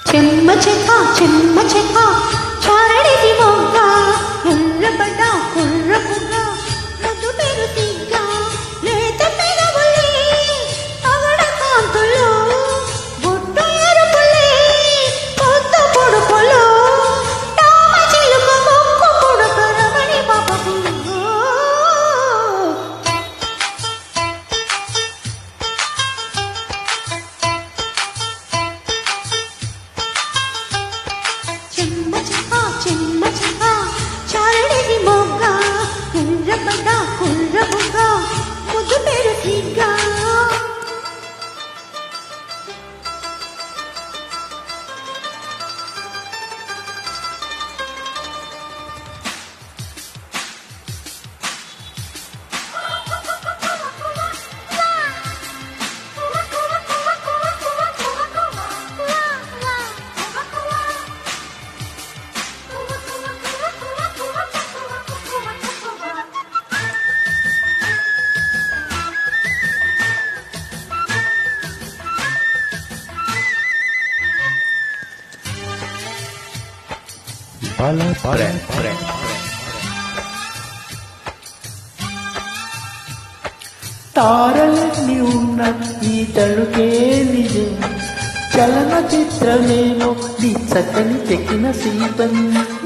చెమ్మ చెక్క చారడిది మొగ్గ ఎర్రబడ్డ కుర్రపుగా ముద్దు పెరుతిగా లేత పెదవులే పగడ కాంతులో బొట్టు ఎరుపులే కొత్త పొడుపులో తామ చిలుక మొక్కు పొడుక రమణి పాపకు చెమ్మ చెక్క చారడిది మొగ్గ ఎర్రబడ్డ కుర్రపుగా ముద్దు పెరుతిగా తారలన్నీ ఉన్న ఈ తడుకే నిజం చలనచిత్రమేమో నీ చక్కని చెక్కిన శీతం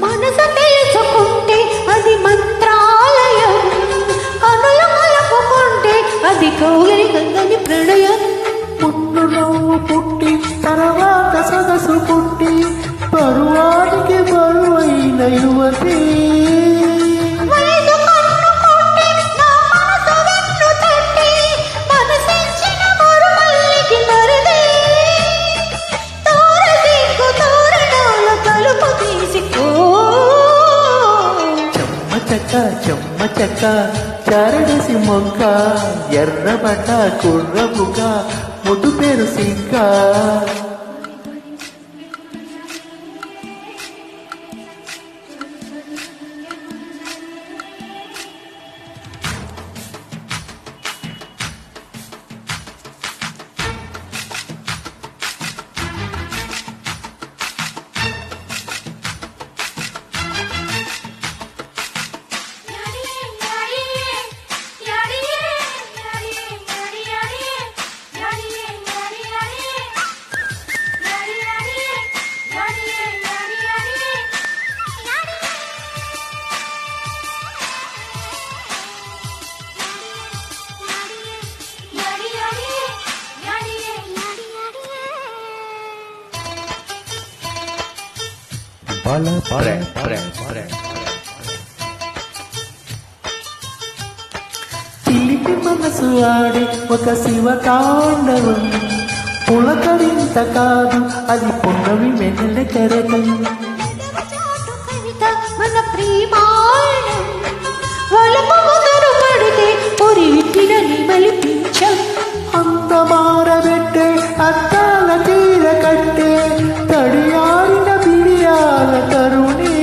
మనసు తెలుసుకుంటే అది మంత్రాలయం కనులు కలుపుకుంటే అది కౌగిలి గంగని ప్రణయం పుట్టు నవ్వు పుట్టి తర్వాత సొగసు పుట్టి పరువానికి బరువైన యువతి చెమ్మ చెక్క చారడేసి మొక్క ఎర్రబడ్డ కుర్రపుగా ముద్దు పేరు సింక చిలిపి మనసు ఆడే ఒక శివ తాండవం పులకరింత కాదు అది పొన్నవి మెల్ల కెరటం మన ప్రేమాయణం వలపు మొదలు పడితే పొరి విట్టినని మలిపించం అంత మారబెట్టే అద్దాల తీర కట్టే తడియారిన బిడియాల తరుణి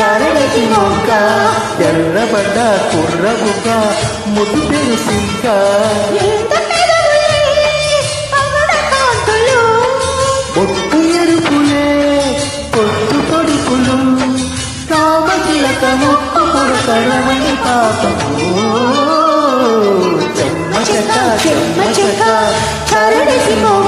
చారడిది మొక్క ఎర్రబడ్డ కుర్రబుగ్గ ముద్దు పేరు సింక బొట్టు ఎరుపులే పొట్టు పొడుపులు కామచిలక మొక్కు పొడకరమని పాపము చెమ్మ చెక్క చారడిది మొగ్గ